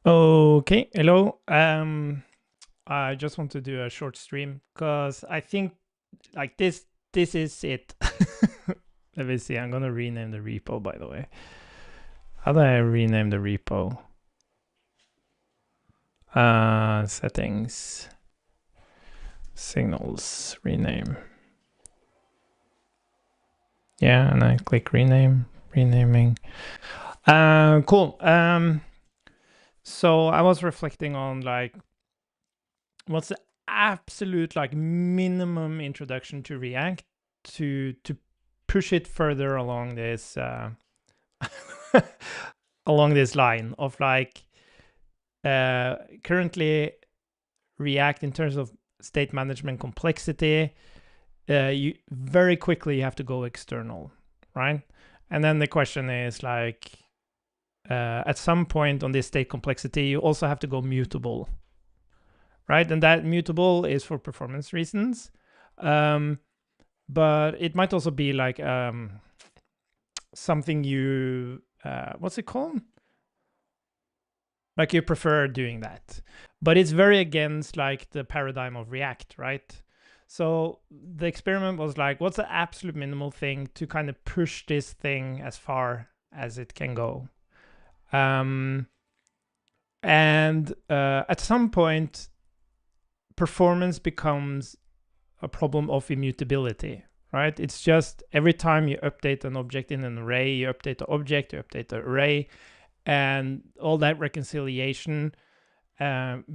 Okay, hello. I just want to do a short stream because I think like this is it. Let me see. I'm gonna rename the repo, by the way. How do I rename the repo? Settings, signals, rename. Yeah, and I click rename, renaming. Cool. So I was reflecting on like what's the absolute like minimum introduction to React to push it further along this along this line of like currently React in terms of state management complexity, you very quickly have to go external, right? And then the question is like at some point on this state complexity, you also have to go mutable, right? And that mutable is for performance reasons. But it might also be like something you, what's it called? Like you prefer doing that. But it's very against like the paradigm of React, right? So the experiment was like, what's the absolute minimal thing to kind of push this thing as far as it can go? And at some point, performance becomes a problem of immutability, right? It's just every time you update an object in an array, you update the object, you update the array, and all that reconciliation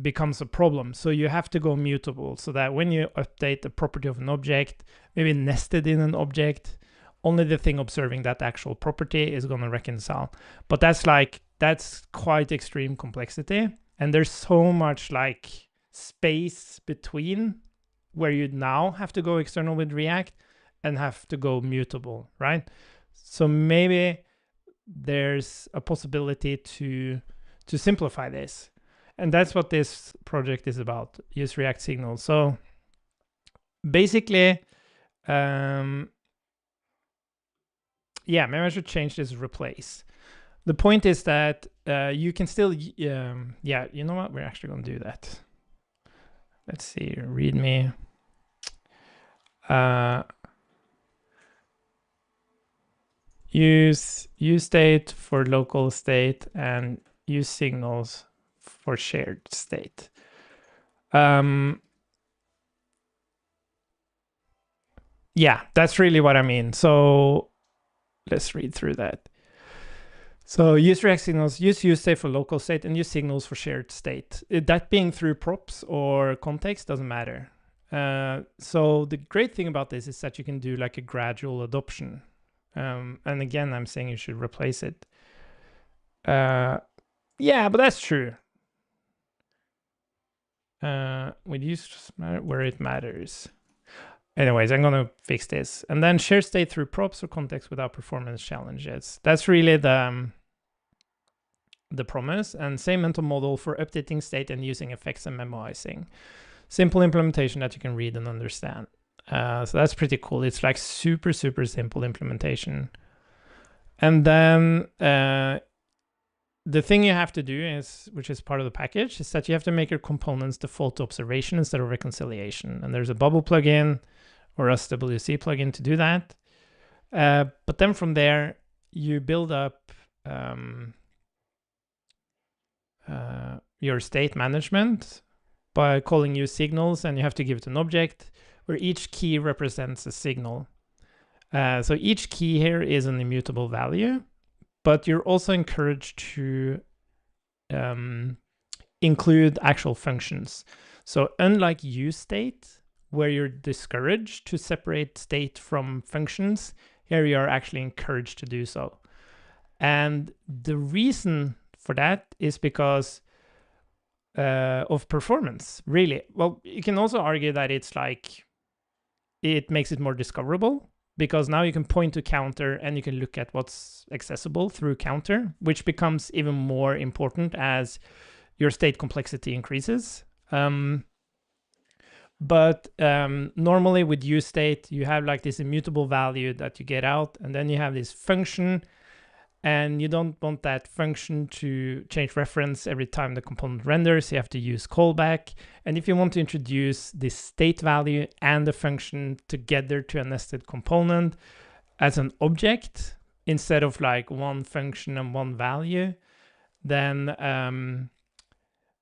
becomes a problem. So you have to go mutable so that when you update the property of an object, maybe nested in an object, only the thing observing that actual property is going to reconcile. But that's quite extreme complexity. And there's so much like space between where you now have to go external with React and have to go mutable, right? So maybe there's a possibility to simplify this. And that's what this project is about, use React Signals. So basically, yeah, maybe I should change this replace. The point is that you can still, yeah, you know what? We're actually going to do that. Let's see, readme. Use state for local state and use signals for shared state. Yeah, that's really what I mean. So let's read through that. So use React Signals, use state for local state, and use signals for shared state. That being through props or context doesn't matter. So the great thing about this is that you can do like a gradual adoption. And again, I'm saying you should replace it. Yeah, but that's true. With use where it matters. Anyways, I'm gonna fix this. And then share state through props or context without performance challenges. That's really the promise. And same mental model for updating state and using effects and memoizing. Simple implementation that you can read and understand. So that's pretty cool. It's like super, super simple implementation. And then the thing you have to do is, which is part of the package, is that you have to make your components default to observation instead of reconciliation. And there's a bubble plugin or SWC plugin to do that. But then from there, you build up your state management by calling useSignals, and you have to give it an object where each key represents a signal. So each key here is an immutable value, but you're also encouraged to include actual functions. So unlike useState, where you're discouraged to separate state from functions, here you are actually encouraged to do so. And the reason for that is because of performance, really. Well, you can also argue that it's like, it makes it more discoverable, because now you can point to counter and you can look at what's accessible through counter, which becomes even more important as your state complexity increases. But normally with useState, you have like this immutable value that you get out, and then you have this function, And you don't want that function to change reference every time the component renders. You have to use callback. And if you want to introduce this state value and the function together to a nested component as an object, instead of like one function and one value, then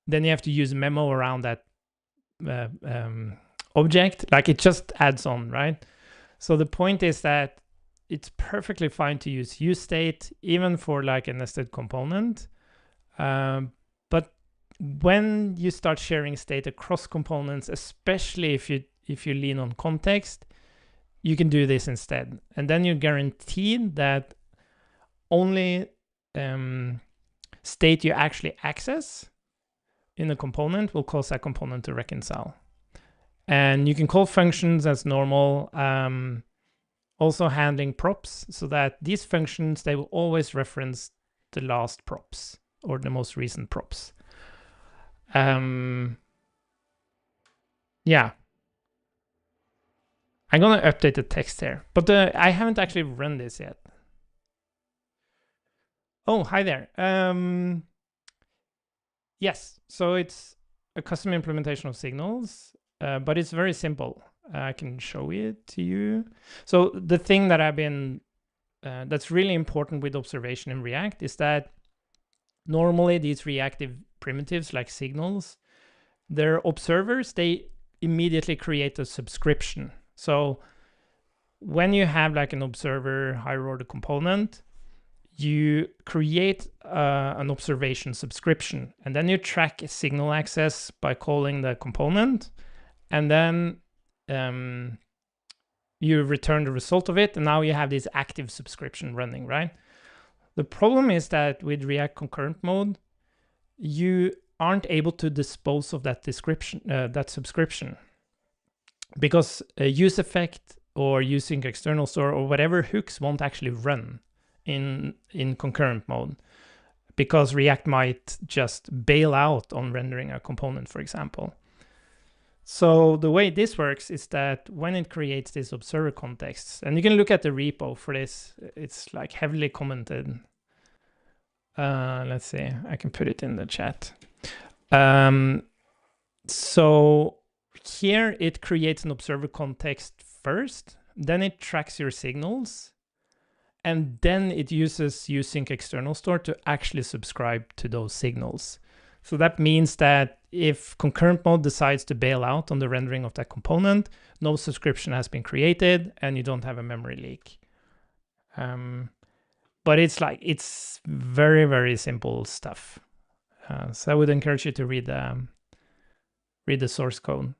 you have to use memo around that object. Like it just adds on, right? So the point is that it's perfectly fine to use useState even for like a nested component. But when you start sharing state across components, especially if you lean on context, you can do this instead. And then you're guaranteed that only state you actually access in a component will cause that component to reconcile. And you can call functions as normal. Also handling props, so that these functions, they will always reference the last props or the most recent props. Yeah. I'm gonna update the text here, but I haven't actually run this yet. Oh, hi there. Yes, so it's a custom implementation of signals, but it's very simple. I can show it to you. So the thing that that's really important with observation in React is that normally these reactive primitives like signals, their observers, they immediately create a subscription. So when you have like an observer higher order component, you create an observation subscription, and then you track a signal access by calling the component, and then you return the result of it, and now you have this active subscription running, right? The problem is that with React concurrent mode, you aren't able to dispose of that subscription, because a use effect or using external store or whatever hooks won't actually run in concurrent mode, because React might just bail out on rendering a component, for example. So the way this works is that when it creates this observer context, and you can look at the repo for this, it's like heavily commented. Let's see, I can put it in the chat. So here it creates an observer context first, then it tracks your signals, and then it uses using external store to actually subscribe to those signals. So that means that if concurrent mode decides to bail out on the rendering of that component, no subscription has been created and you don't have a memory leak. But it's very, very simple stuff. So I would encourage you to read the source code.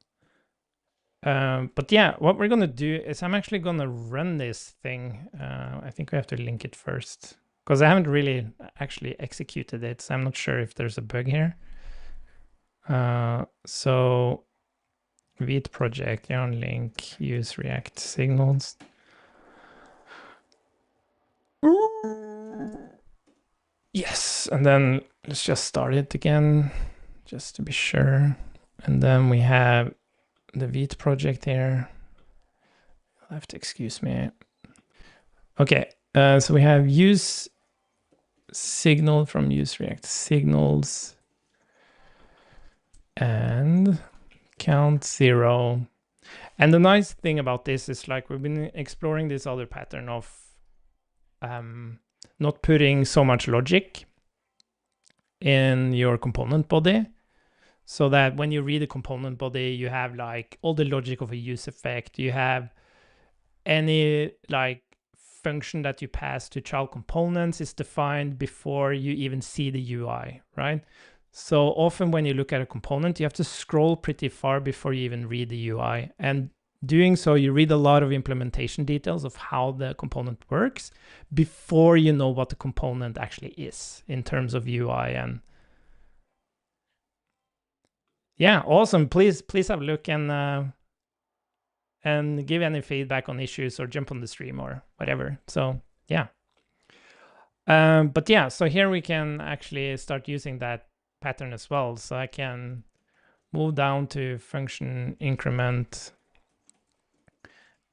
But yeah, what we're gonna do is I'm actually gonna run this thing. I think we have to link it first, because I haven't really actually executed it, so I'm not sure if there's a bug here. So Vite project, yarn link, use React signals. Yes, and then let's just start it again, just to be sure. And then we have the Vite project here. You'll have to excuse me. Okay, so we have use signal from use React signals and count 0. And the nice thing about this is, like, we've been exploring this other pattern of not putting so much logic in your component body, so that when you read a component body, you have like all the logic of a use effect. You have any like function that you pass to child components is defined before you even see the UI, right? So often when you look at a component, you have to scroll pretty far before you even read the UI. And doing so, you read a lot of implementation details of how the component works before you know what the component actually is in terms of UI. And yeah, awesome. Please have a look and give any feedback on issues, or jump on the stream or whatever. So yeah. But yeah, so here we can actually start using that pattern as well. So I can move down to function increment.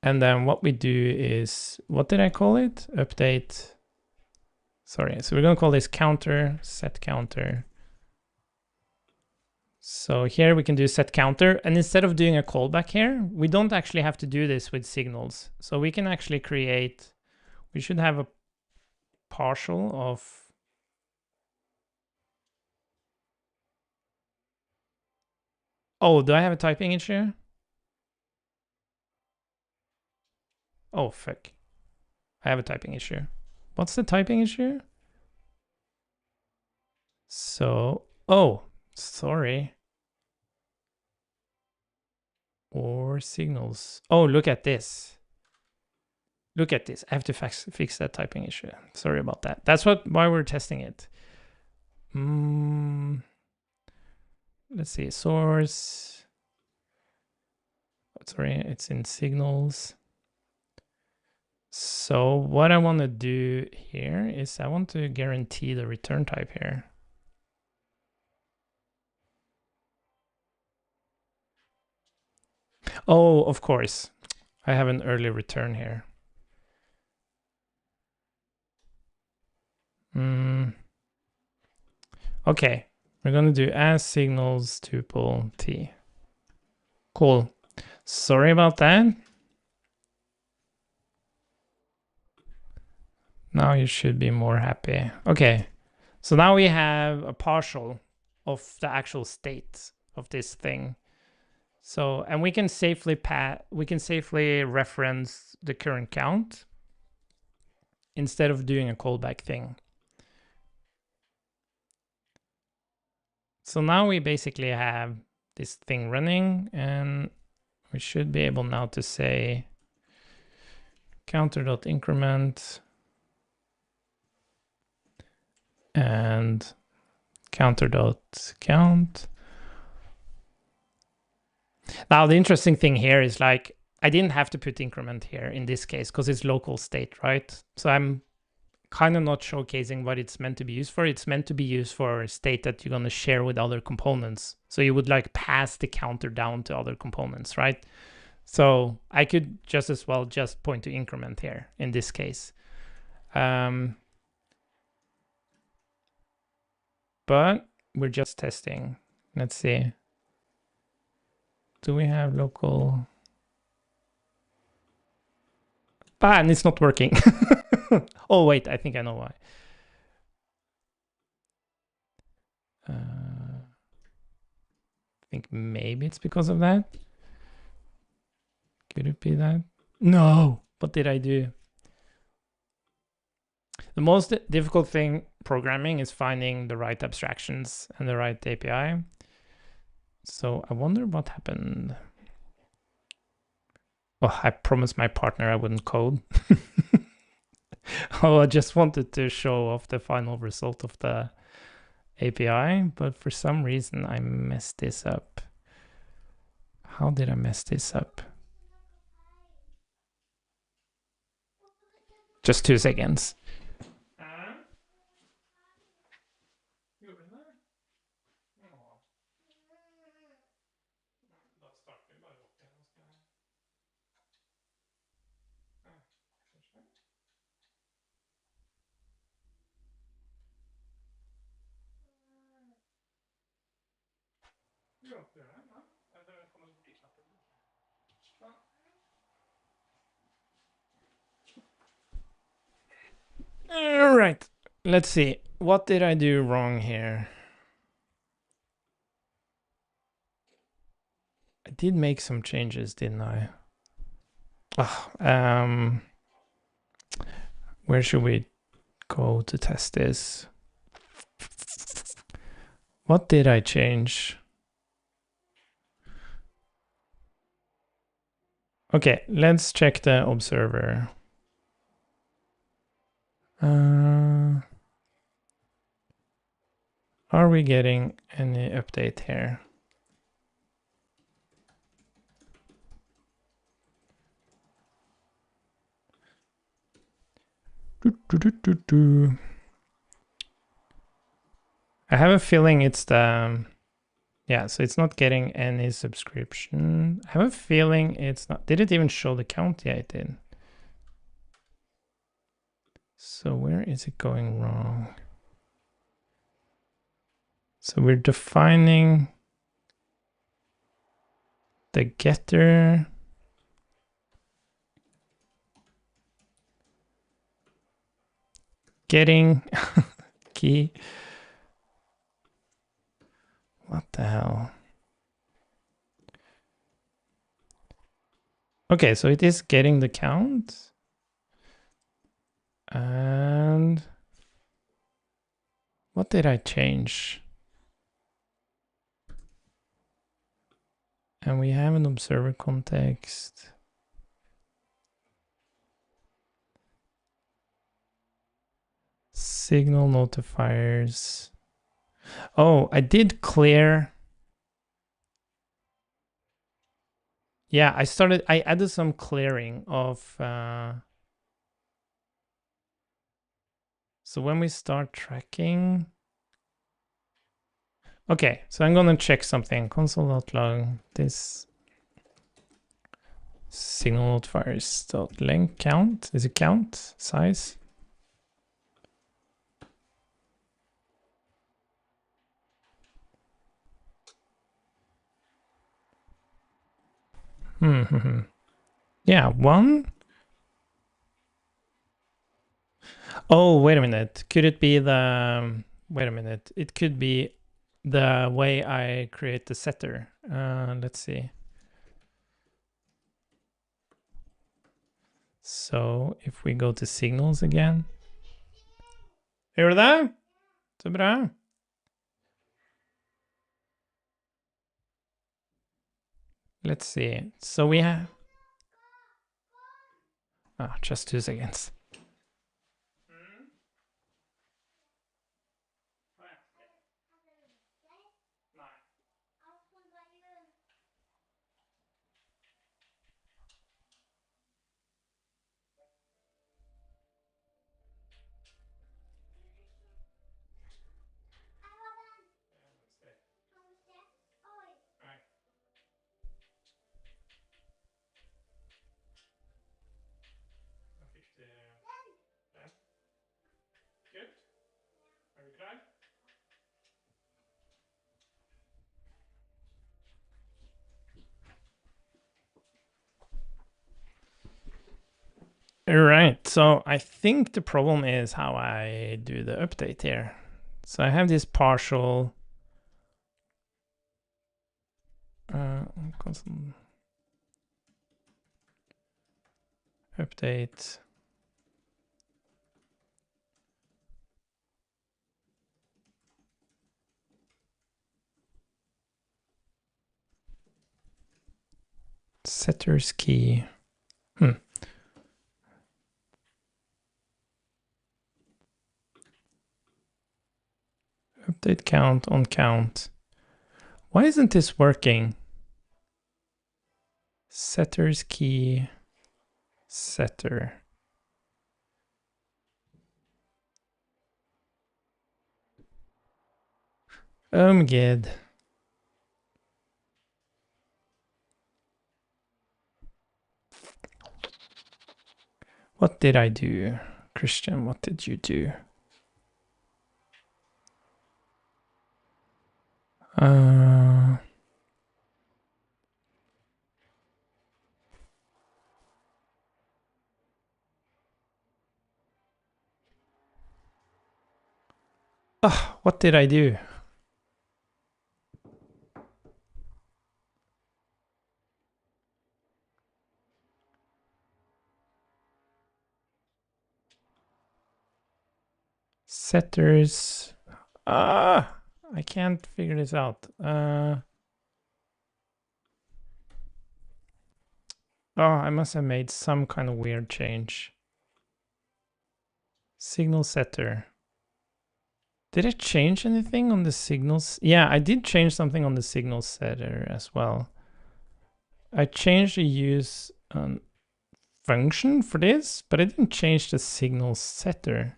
And then what we do is, what did I call it? Update Sorry, so we're gonna call this counter, set counter. So here we can do set counter, and instead of doing a callback here, we don't actually have to do this with signals. So we can actually create, we should have a partial of, oh, do I have a typing issue? Oh, fuck. I have a typing issue. What's the typing issue? So, oh, sorry. Or signals. Oh, look at this. Look at this. I have to fix that typing issue. Sorry about that. That's why we're testing it. Let's see. Source. Sorry, it's in signals. So what I want to do here is I want to guarantee the return type here. Oh, of course. I have an early return here. Okay, we're going to do as signals tuple t. Cool. Sorry about that. Now you should be more happy. Okay, so now we have a partial of the actual state of this thing. So, and we can safely reference the current count instead of doing a callback thing. So now we basically have this thing running, and we should be able now to say counter.increment and counter.count. Now the interesting thing here is like I didn't have to put increment here in this case because it's local state, right? So I'm kind of not showcasing what it's meant to be used for. It's meant to be used for a state that you're going to share with other components. So you would like pass the counter down to other components, right? So I could just as well just point to increment here in this case. But we're just testing. Let's see. Do we have local? Ah, and it's not working. Oh, wait, I think I know why. I think maybe it's because of that. Could it be that? No, what did I do? The most difficult thing programming is finding the right abstractions and the right API. So I wonder what happened. Oh, I promised my partner I wouldn't code. Oh, I just wanted to show off the final result of the API, but for some reason I messed this up. How did I mess this up? Just 2 seconds. All right, let's see. What did I do wrong here? I did make some changes, didn't I? Oh, where should we go to test this? What did I change? Okay, let's check the observer. Are we getting any update here? I have a feeling it's the, yeah, so it's not getting any subscription. I have a feeling it's not, did it even show the count? Yeah, it did. So where is it going wrong? So we're defining the getter. Getting key. What the hell? Okay, so it is getting the count. And what did I change? And we have an observer context. Signal notifiers. Oh, I did clear. Yeah, I added some clearing of, so when we start tracking. Okay, so I'm gonna check something. Console.log, this signal notifiers length count. Is it count size? Yeah, 1. Oh, wait a minute. Could it be the, wait a minute. It could be the way I create the setter. Let's see. So if we go to signals again. Gjør du det? Så bra. Let's see. So we have, just 2 seconds. Good. Are vi klar? All right, so I think the problem is how I do the update here. So I have this partial update. Setters key. Update count on count. Why isn't this working? Setters key. Setter. Oh my god. What did I do? Christian, what did you do? What did I do? Setters. I can't figure this out. I must have made some kind of weird change. Signal setter. Did I change anything on the signals? Yeah, I did change something on the signal setter as well. I changed the use function for this, but I didn't change the signal setter.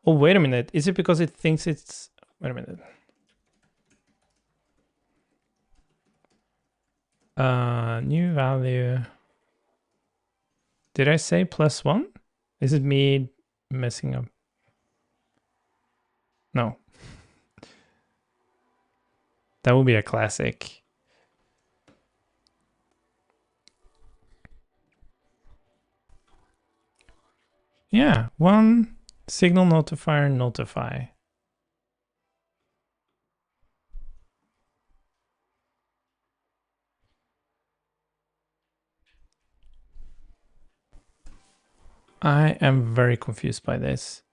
Oh, wait a minute. Is it because it thinks it's... Wait a minute. New value. Did I say +1? Is it me messing up? No. That would be a classic. Yeah, 1 signal notifier notify. I am very confused by this.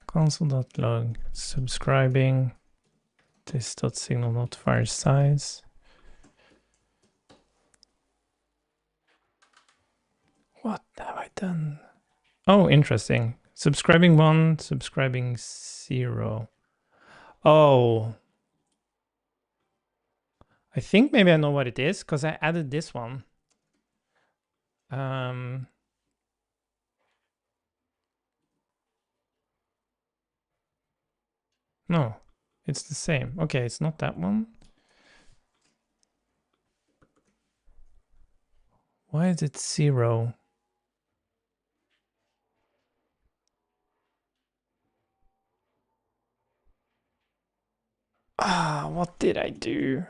Console.log subscribing this.signal notifier size. What have I done? Oh, interesting. Subscribing 1, subscribing 0. Oh. I think maybe I know what it is because I added this one. No, it's the same. Okay, it's not that one. Why is it 0? Ah, what did I do?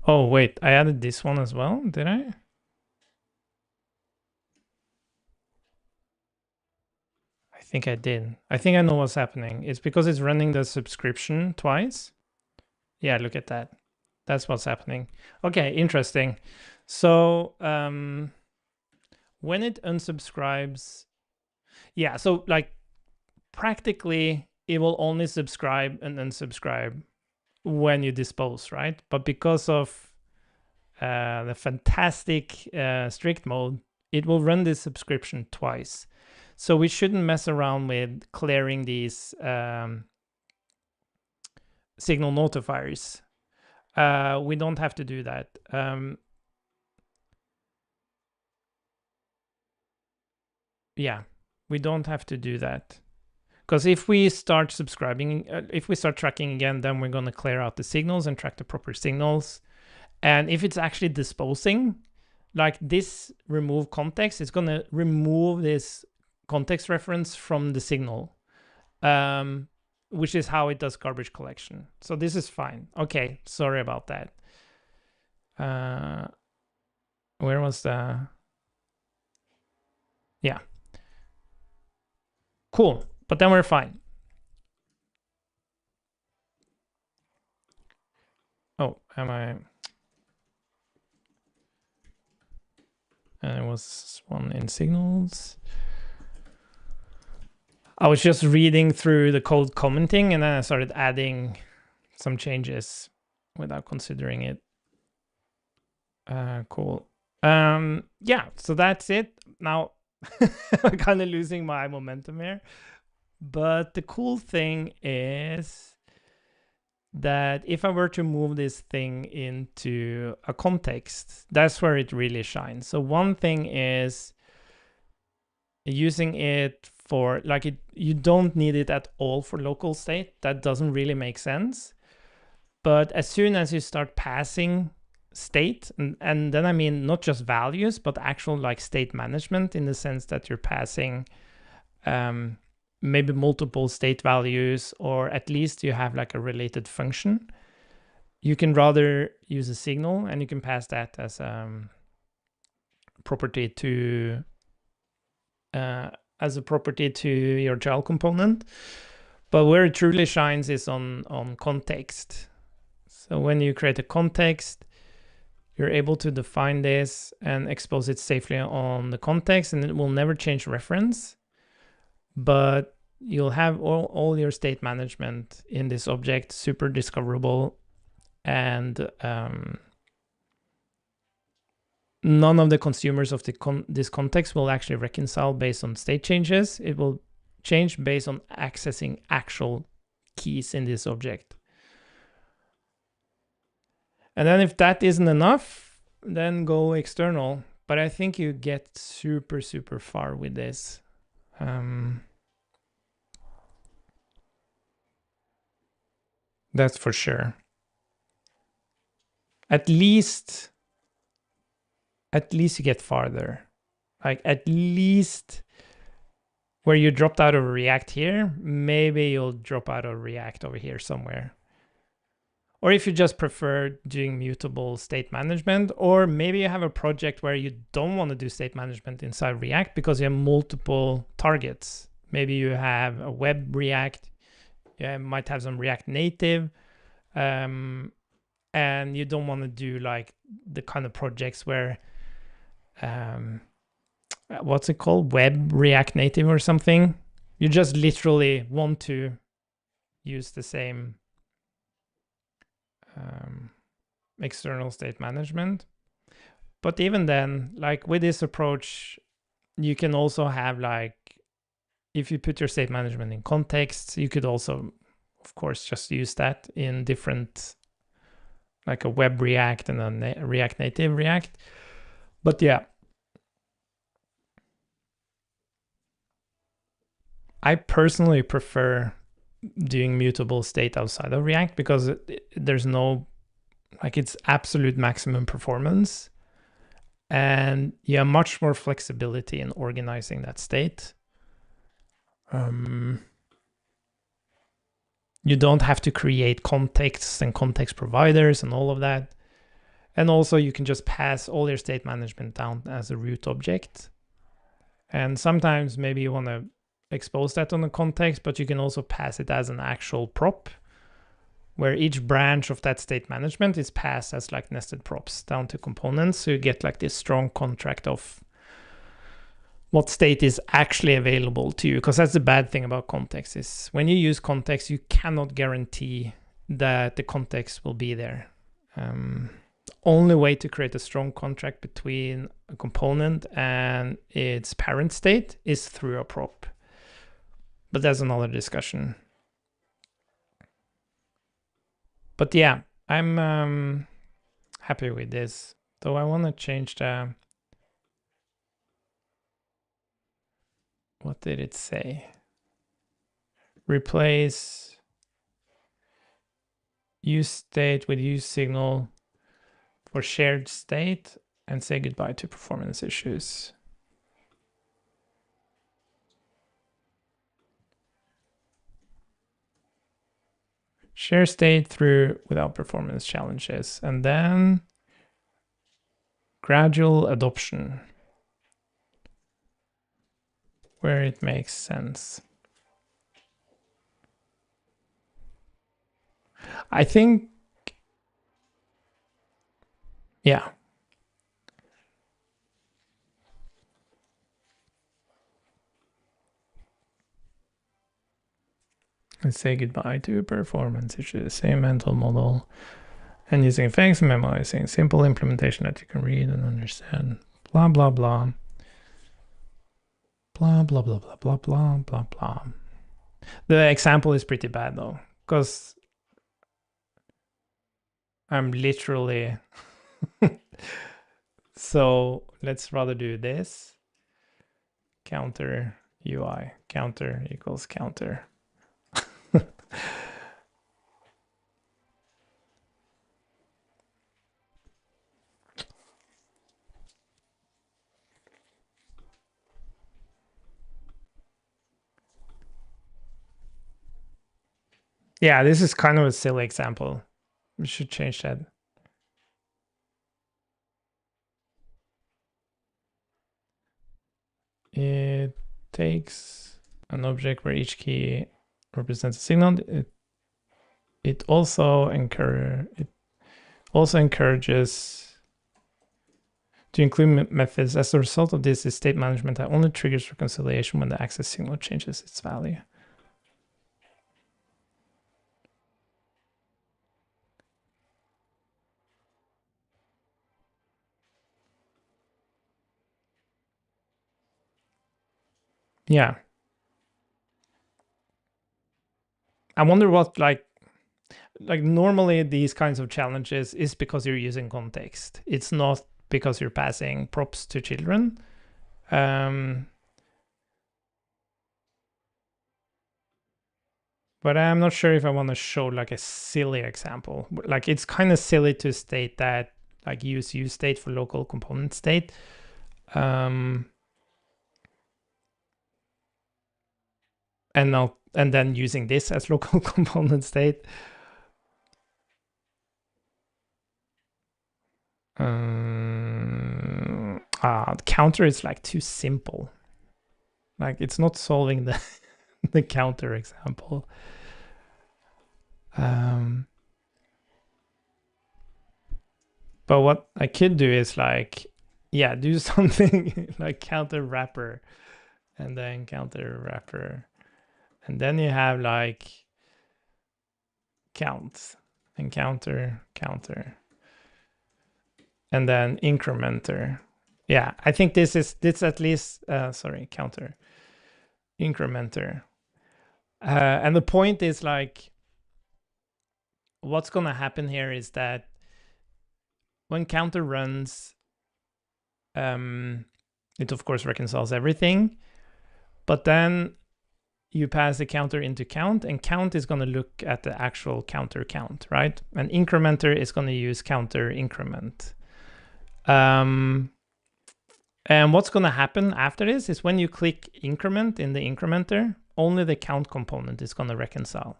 Oh, wait, I added this one as well, did I? I think I did. I think I know what's happening. It's because it's running the subscription twice. Yeah, look at that. That's what's happening. Okay, interesting. So when it unsubscribes, yeah, so like practically it will only subscribe and unsubscribe when you dispose, right? But because of the fantastic strict mode, it will run this subscription twice. So we shouldn't mess around with clearing these signal notifiers. We don't have to do that. Yeah, we don't have to do that. Because if we start subscribing, if we start tracking again, then we're going to clear out the signals and track the proper signals. And if it's actually disposing, like this remove context, it's going to remove this context reference from the signal, which is how it does garbage collection. So this is fine. Okay, sorry about that. Where was the... Yeah. Cool, but then we're fine. Oh, am I... And it was one in signals. I was just reading through the code commenting and then I started adding some changes without considering it. Cool. Yeah, so that's it. Now I'm kind of losing my momentum here. But the cool thing is that if I were to move this thing into a context, that's where it really shines. So one thing is using it for like you don't need it at all for local state. That doesn't really make sense. But as soon as you start passing state, and then I mean not just values, but actual like state management in the sense that you're passing maybe multiple state values, or at least you have like a related function. You can rather use a signal and you can pass that as property to your child component. But where it truly shines is on context. So when you create a context, you're able to define this and expose it safely on the context, and it will never change reference. But you'll have all your state management in this object, super discoverable, and none of the consumers of this context will actually reconcile based on state changes. It will change based on accessing actual keys in this object. And then if that isn't enough, then go external. But I think you get super, super far with this. That's for sure. At least you get farther. Like at least where you dropped out of React here, maybe you'll drop out of React over here somewhere. Or if you just prefer doing mutable state management, or maybe you have a project where you don't want to do state management inside React because you have multiple targets. Maybe you have a web React, you might have some React Native, and you don't want to do like the kind of projects where, what's it called? Web React Native or something. You just literally want to use the same external state management. But even then, like with this approach, you can also have like, if you put your state management in context, you could also, of course, just use that in different, like a web React and a React Native React. But yeah, I personally prefer doing mutable state outside of React because there's no, like, it's absolute maximum performance, and you have much more flexibility in organizing that state. You don't have to create contexts and context providers and all of that. And also you can just pass all your state management down as a root object. And sometimes maybe you want to expose that on the context, but you can also pass it as an actual prop, where each branch of that state management is passed as like nested props down to components. So you get like this strong contract of what state is actually available to you. Because that's the bad thing about context, is when you use context, you cannot guarantee that the context will be there. Only way to create a strong contract between a component and its parent state is through a prop. But that's another discussion. But yeah, I'm happy with this. Though I want to change the, what did it say? Replace use state with use signal for shared state and say goodbye to performance issues. Share state through without performance challenges, and then gradual adoption where it makes sense. I think, yeah. Let's say goodbye to performance issues, same mental model, and using effects and memorizing, simple implementation that you can read and understand, blah, blah, blah. Blah, blah, blah, blah, blah, blah, blah, blah. The example is pretty bad though, because I'm literally, so let's rather do this. Counter UI, counter equals counter. Yeah, this is kind of a silly example. We should change that. It takes an object where each key represents a signal. It also encourages to include methods. As a result of this, the state management that only triggers reconciliation when the access signal changes its value. Yeah. I wonder what, like, like normally these kinds of challenges is because you're using context. It's not because you're passing props to children. But I'm not sure if I want to show like a silly example. Like it's kind of silly to state that like use state for local component state. And then using this as local component state. Counter is like too simple. Like it's not solving the the counter example. But what I could do is like, yeah, do something like counter wrapper and then counter wrapper. And then you have like count and counter. And then incrementer. Yeah, I think this at least, counter, incrementer. And the point is like, what's gonna happen here is that when counter runs, it of course reconciles everything, but then you pass the counter into count, and count is going to look at the actual counter count, right? And incrementer is going to use counter increment. And what's going to happen after this is when you click increment in the incrementer, only the count component is going to reconcile,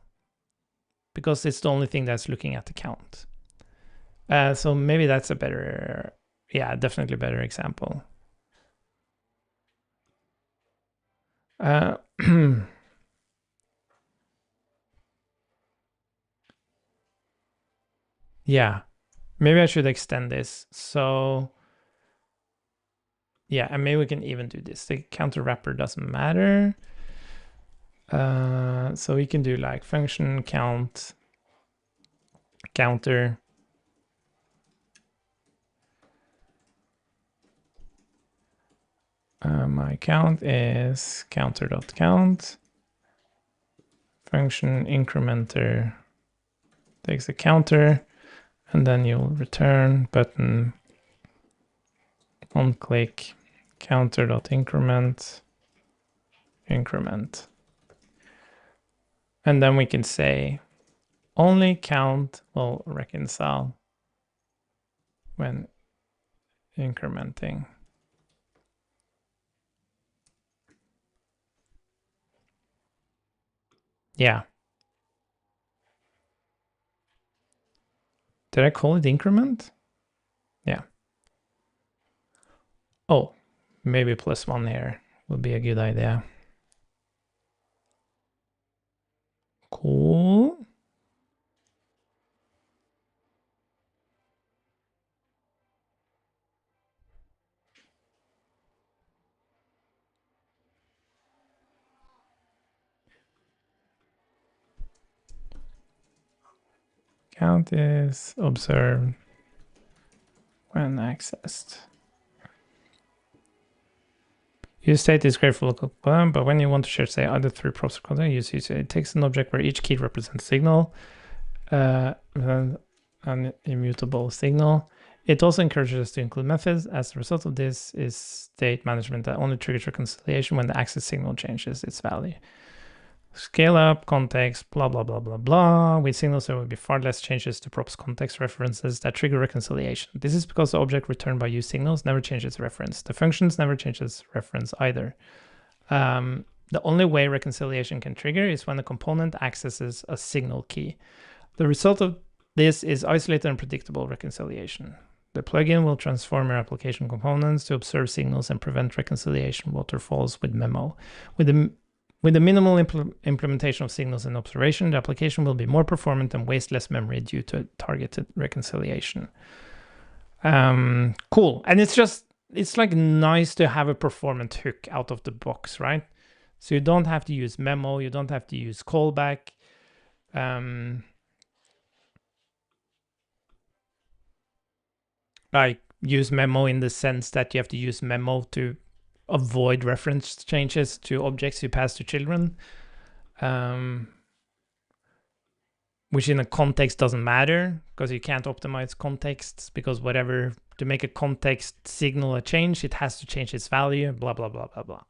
because it's the only thing that's looking at the count. So maybe that's a better, yeah, definitely better example. Yeah, maybe I should extend this. So yeah, and maybe we can even do this. The counter wrapper doesn't matter. So we can do like function count counter. My count is counter.count. Function incrementer takes the counter, and then you'll return button on click counter.increment increment. And then we can say only count will reconcile when incrementing. Yeah. Did I call it increment? Yeah. Oh, maybe +1 here would be a good idea. Cool. Count is observed when accessed. Use state is great for local component, but when you want to share, say, either through props or content, use it takes an object where each key represents signal, an immutable signal. It also encourages us to include methods. As a result of this is state management that only triggers reconciliation when the access signal changes its value. Scale up, context, blah, blah, blah, blah, blah. With signals, there will be far less changes to props context references that trigger reconciliation. This is because the object returned by useSignals never changes reference. The functions never changes reference either. The only way reconciliation can trigger is when the component accesses a signal key. The result of this is isolated and predictable reconciliation. The plugin will transform your application components to observe signals and prevent reconciliation waterfalls with memo. With the minimal implementation of signals and observation, the application will be more performant and waste less memory due to targeted reconciliation. Cool. And it's like nice to have a performant hook out of the box, right? So you don't have to use memo, you don't have to use callback. Like use memo in the sense that you have to use memo to avoid reference changes to objects you pass to children. which in a context doesn't matter because you can't optimize contexts, because whatever, to make a context signal a change, it has to change its value, blah, blah, blah, blah, blah.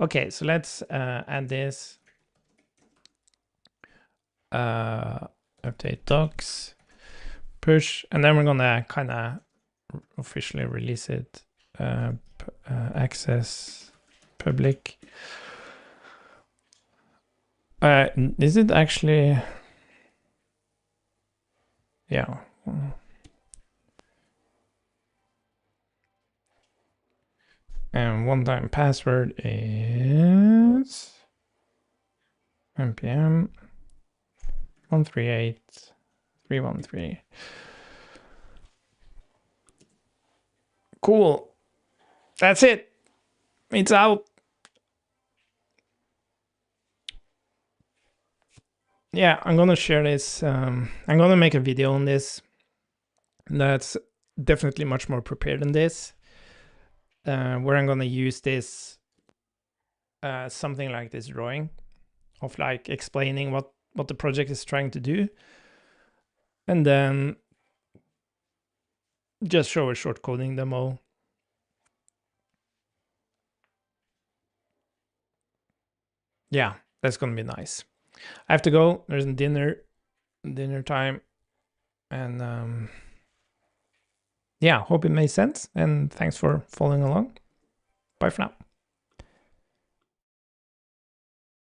Okay, so let's add this. Update docs, push, and then we're gonna kind of officially release it. Access public. Is it actually? Yeah. And one-time password is npm 138.313. Cool. That's it. It's out. Yeah, I'm gonna share this. I'm gonna make a video on this. That's definitely much more prepared than this. Where I'm gonna use this something like this drawing of like explaining what the project is trying to do, and then just show a short coding demo. Yeah, that's gonna be nice. I have to go. There's dinner time, and yeah, hope it made sense, and thanks for following along. Bye for now.